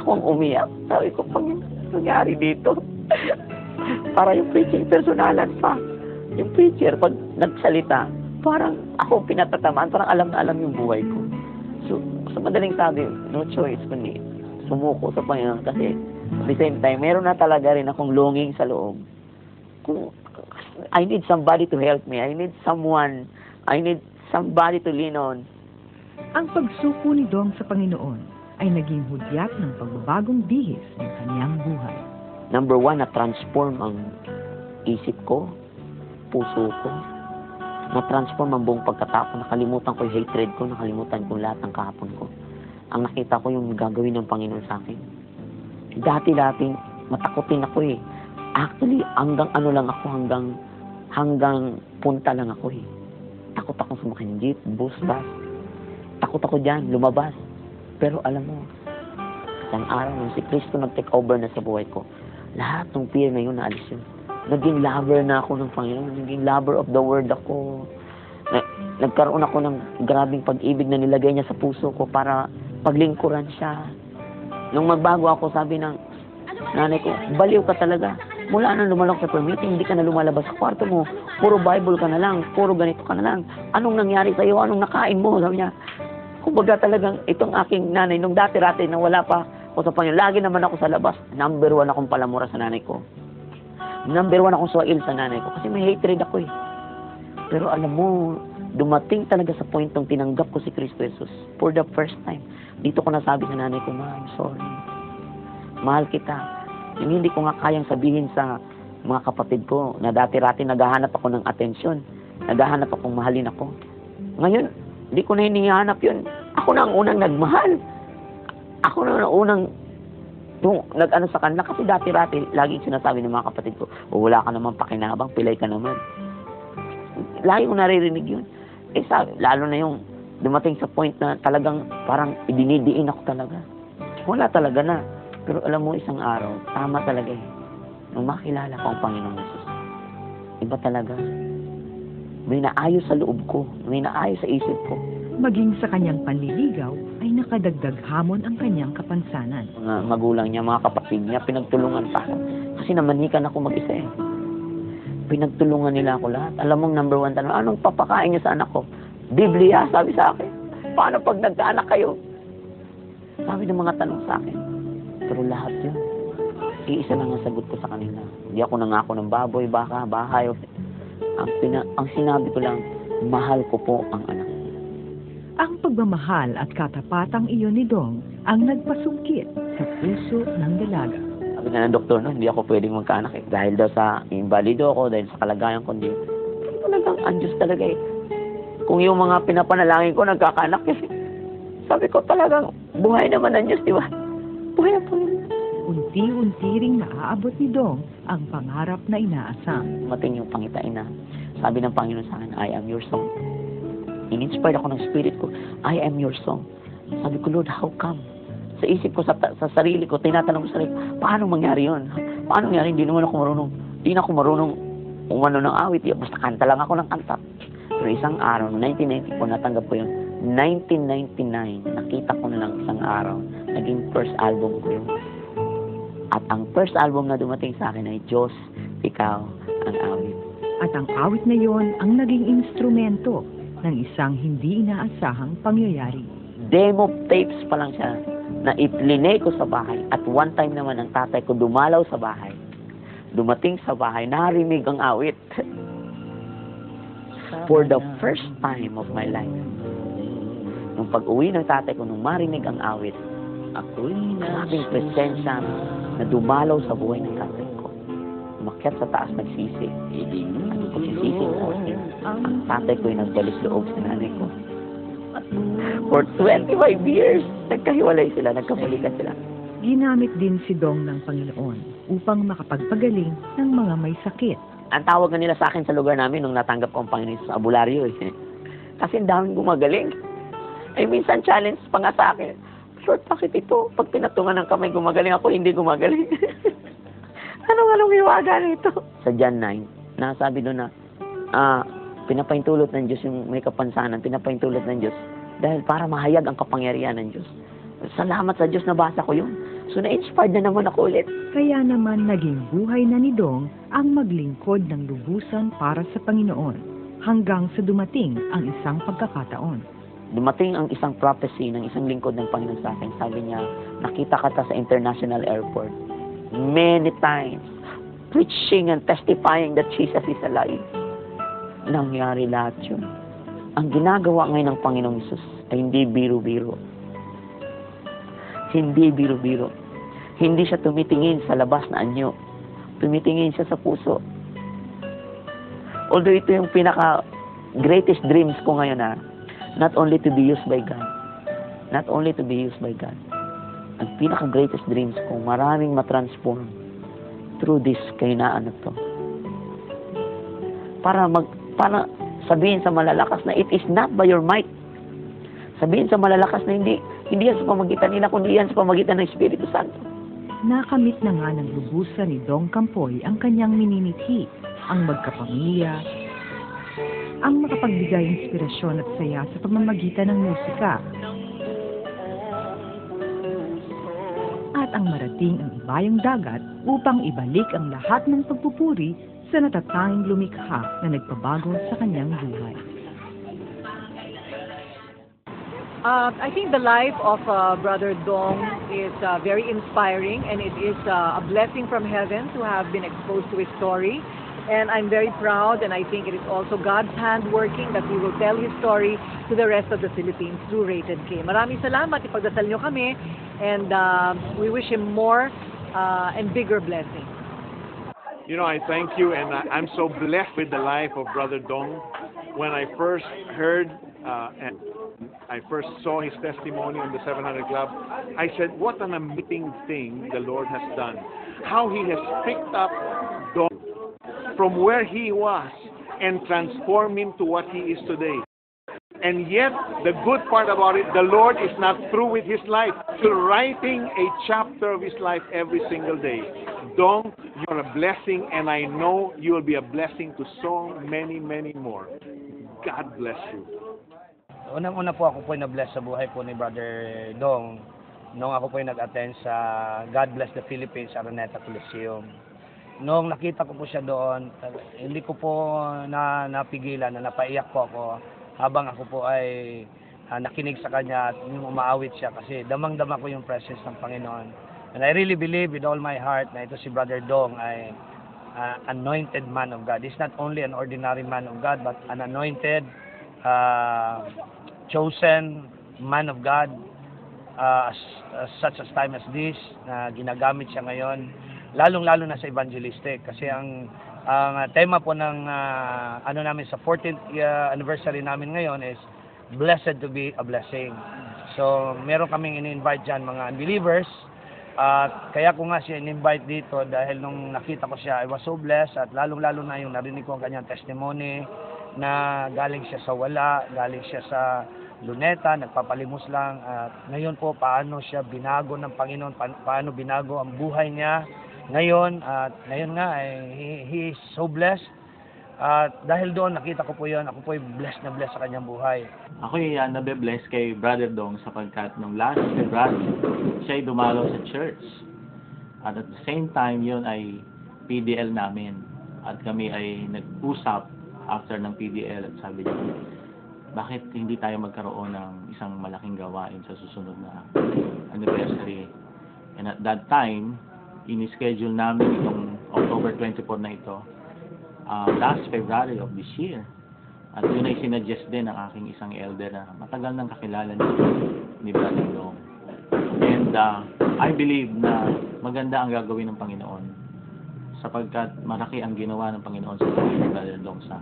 akong umiyak. Sabi ko, pag nangyari dito, para yung preaching personalan pa. Yung preacher, pag nagsalita, parang ako pinatatamaan, parang alam na alam yung buhay ko. So, sa madaling sabi, no choice kundi sumuko sa Panginoon kasi at the same time, meron na talaga rin akong longing sa loob. Kung I need somebody to help me. I need somebody to lean on. Ang pagsuko ni Dong sa Panginoon ay naging hudyat ng pagbabagong bihis ng kanyang buhay. Number 1, na-transform ang isip ko, puso ko. Na-transform ang buong pagkatao. Nakalimutan ko yung hatred ko, nakalimutan ko lahat ng kahapon ko. Ang nakita ko yung gagawin ng Panginoon sa akin. Dati-dati, matakotin ako eh. Actually, hanggang ano lang ako, hanggang punta lang ako eh. Takot akong sumakay ng jeep, bus, bus. Takot ako dyan, lumabas. Pero alam mo, isang araw nung si Kristo nag-take over na sa buhay ko, lahat ng fear na yun, naalis yun. Naging lover na ako ng Panginoon. Naging lover of the Word ako. Nagkaroon ako ng grabing pag-ibig na nilagay niya sa puso ko para paglingkuran siya. Nung magbago ako, sabi ng nanay ko, baliw ka talaga. Mula na lumalok sa permitting, hindi ka na lumalabas sa kwarto mo. Puro Bible ka na lang. Puro ganito ka na lang. Anong nangyari sa'yo? Anong nakain mo? Sabi niya, kumbaga talagang itong aking nanay, nung dati-rati na wala pa ako sa Panginoon, lagi naman ako sa labas. Number 1 akong palamura sa nanay ko. Number 1 akong suwail sa nanay ko. Kasi may hatred ako eh. Pero alam mo, dumating talaga sa point nung tinanggap ko si Kristo Jesus for the first time. Dito ko nasabi sa nanay ko, Ma, I'm sorry. Mahal kita. Yung hindi ko nga kayang sabihin sa mga kapatid ko na dati-rati naghahanap ako ng atensyon. Naghahanap akong mahalin ako. Ngayon, hindi ko na hinihanap yun. Ako na ang unang nagmahal. Ako na ang unang nag-ano sa kanila. Kasi dati-rati, laging sinasabi ng mga kapatid ko, wala ka naman pakinabang, pilay ka naman. Lagi ko naririnig yun. Eh, lalo na yung dumating sa point na talagang parang idinidiin ako talaga. Wala talaga na. Pero alam mo, isang araw, tama talaga eh. Nung makilala ko ang Panginoong Jesus, iba talaga. May naayos sa loob ko. May naayos sa isip ko. Maging sa kanyang panliligaw ay nakadagdag hamon ang kanyang kapansanan. Mga magulang niya, mga kapatid niya, pinagtulungan pa ako. Kasi namanikan ako mag-isa eh. Pinagtulungan nila ako lahat. Alam mong number 1 tanong, anong papakain niyo sa anak ko? Biblia, sabi sa akin. Paano pag nagkaanak kayo? Sabi ng mga tanong sa akin. Pero lahat yun, iisa lang ang sagot ko sa kanila. Hindi ako nangako ng baboy, baka, bahay. Ang sinabi ko lang, mahal ko po ang anak. Ang pagmamahal at katapatang iyon ni Dong ang nagpasungkit sa puso ng dalaga. Sabi nga ng doktor, no, hindi ako pwedeng magkaanak eh. Dahil daw sa invalido ako, dahil sa kalagayan ko, hindi. Talagang ang Diyos talaga eh. Kung yung mga pinapanalangin ko, nagkakaanak kasi. Sabi ko talagang, buhay naman ang Diyos, di ba? Buhay ang Panginoon. Unti-unti ring naaabot ni Dong ang pangarap na inaasam. Mating yung pangitain na, sabi ng Panginoon sa akin, I am your song. In-inspired ako ng spirit ko, I am your song. Sabi ko, Lord, how come? Sa isip ko, sa sarili ko, tinatanong ko sa sarili ko, paano mangyari yun? Paano mangyari? Hindi naman ako marunong. Hindi na ako marunong umano ng awit. Basta kanta lang ako ng kanta. Pero isang araw, noong 1994, natanggap ko yun. 1999, nakita ko na lang isang araw. Naging first album ko yun. At ang first album na dumating sa akin ay Diyos, Ikaw ang Awit. At ang awit na yon ang naging instrumento ng isang hindi inaasahang pangyayari. Demo tapes pa lang siya na iplinay ko sa bahay. At one time naman ang tatay ko dumalaw sa bahay. Dumating sa bahay, narinig ang awit. For the first time of my life. Nung pag-uwi ng tatay ko, nung marinig ang awit, aking presensya na dumalaw sa buhay ng tatay ko. Umakyat sa taas, nagsisi. Ano ko sisisi ko? Ang tatay ko yung nagbalik loob sa nanay ko. For 25 years, nagkahiwalay sila, nagkabalikan sila. Ginamit din si Dong ng Panginoon upang makapagpagaling ng mga may sakit. Ang tawag na nila sa akin sa lugar namin nung natanggap ko ang Panginoon sa Abularyo eh. Kasi ang daming gumagaling. Ay minsan challenge pa nga sa akin. Lord, bakit ito? Pag pinatungan ng kamay gumagaling ako, hindi gumagaling. Anong hiwaga nito? Sa John 9, nasabi doon na pinapaintulot ng Diyos yung may kapansanan, pinapaintulot ng Diyos dahil para mahayag ang kapangyarihan ng Diyos. Salamat sa Diyos, nabasa ko yun. So, na-inspired na naman ako ulit. Kaya naman naging buhay na ni Dong ang maglingkod ng lubusan para sa Panginoon hanggang sa dumating ang isang pagkakataon. Dumating ang isang prophecy ng isang lingkod ng Panginoon sa akin. Sabi niya, nakita ka sa international airport. Many times, preaching and testifying that Jesus is alive. Nangyari lahat yun. Ang ginagawa ngayon ng Panginoong Hesus ay hindi biro-biro. Hindi biro-biro. Hindi siya tumitingin sa labas na anyo. Tumitingin siya sa puso. Although ito yung pinaka-greatest dreams ko ngayon not only to be used by God. Not only to be used by God. Ang pinaka-greatest dreams ko, maraming matransform through this kahinaan na to. Para sabihin sa malalakas na it is not by your might. Sabihin sa malalakas na hindi yan sa pamagitan nila, kundi yan sa pamagitan ng Espiritu Santo. Nakamit na nga ng lubusan ni Dong Campoy ang kanyang minimithi, ang magkapamilya, ang makapagbigay inspirasyon at saya sa pamamagitan ng musika, at ang marating ang ibayong dagat upang ibalik ang lahat ng pagpupuri sa natatanging lumikha na nagpabago sa kanyang buhay. I think the life of Brother Dong is very inspiring, and it is a blessing from heaven to have been exposed to his story. And I'm very proud, and I think it is also God's hand working that we will tell his story to the rest of the Philippines through Rated K. Maraming salamat, ipagdasal nyo kami, and we wish him more and bigger blessings. You know, I thank you, and I'm so blessed with the life of Brother Dong. When I first heard and I first saw his testimony on the 700 Club, I said, what an amazing thing the Lord has done. How he has picked up Dong from where he was and transformed him to what he is today. And yet, the good part about it, the Lord is not through with his life. Still writing a chapter of his life every single day. Dong, you're a blessing, and I know you will be a blessing to so many, many more. God bless you. Unang-una po ako po na-bless sa buhay po ni Brother Dong nung ako po nag-attend sa God Bless the Philippines Araneta Coliseum. Nung nakita ko po siya doon, hindi ko po napigilan na napaiyak po ako habang ako po ay nakinig sa kanya at umaawit siya kasi damang-dama ko yung presence ng Panginoon. And I really believe with all my heart na ito si Brother Dong ay anointed man of God. He's not only an ordinary man of God but an anointed, chosen man of God such as time as this na ginagamit siya ngayon lalong-lalo na sa evangelistic kasi ang tema po ng namin sa 14th anniversary namin ngayon is blessed to be a blessing. So meron kaming ini-invite diyan mga unbelievers at kaya ko nga siya in-invite dito dahil nung nakita ko siya I was so blessed at lalong-lalo na yung narinig ko ang kanyang testimony na galing siya sa wala, galing siya sa luneta, nagpapalimos lang at ngayon po paano siya binago ng Panginoon, paano binago ang buhay niya ngayon at ngayon nga he is so blessed at dahil doon nakita ko po yun, ako po ay blessed na blessed sa kanyang buhay. Ako yung nabe-bless kay Brother Dong sapagkat nung last February siya ay dumalaw sa church at the same time yun ay PDL namin at kami ay nag-usap after ng PDL at sabi niya, bakit hindi tayo magkaroon ng isang malaking gawain sa susunod na anniversary? And at that time, in-schedule namin itong October 24 na ito, last February of this year. At yun ay sinuggest din ng aking isang elder na matagal nang kakilala ni Brother Dong. And I believe na maganda ang gagawin ng Panginoon sapagkat malaki ang ginawa ng Panginoon sa buhay ni Brother Dong sa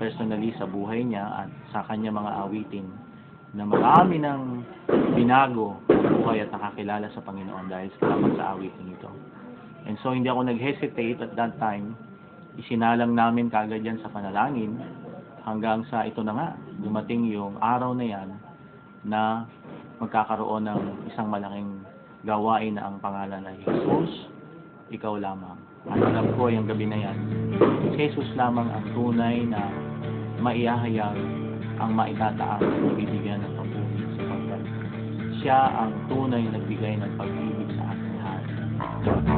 personally sa buhay niya at sa kanya mga awitin na marami ng binago ang buhay at nakakilala sa Panginoon dahil salamat sa awitin ito. And so hindi ako nag-hesitate at that time, isinalang namin kagad yan sa panalangin hanggang sa ito na nga, dumating yung araw na yan na magkakaroon ng isang malaking gawain na ang pangalan ay Jesus, ikaw lamang. At alam ko yung gabi na yan, Jesus lamang ang tunay na maihahayag ang maitataas at mabibigyan ng pag-ibig sapagkat siya ang tunay na nagbigay ng pag-ibig Lord.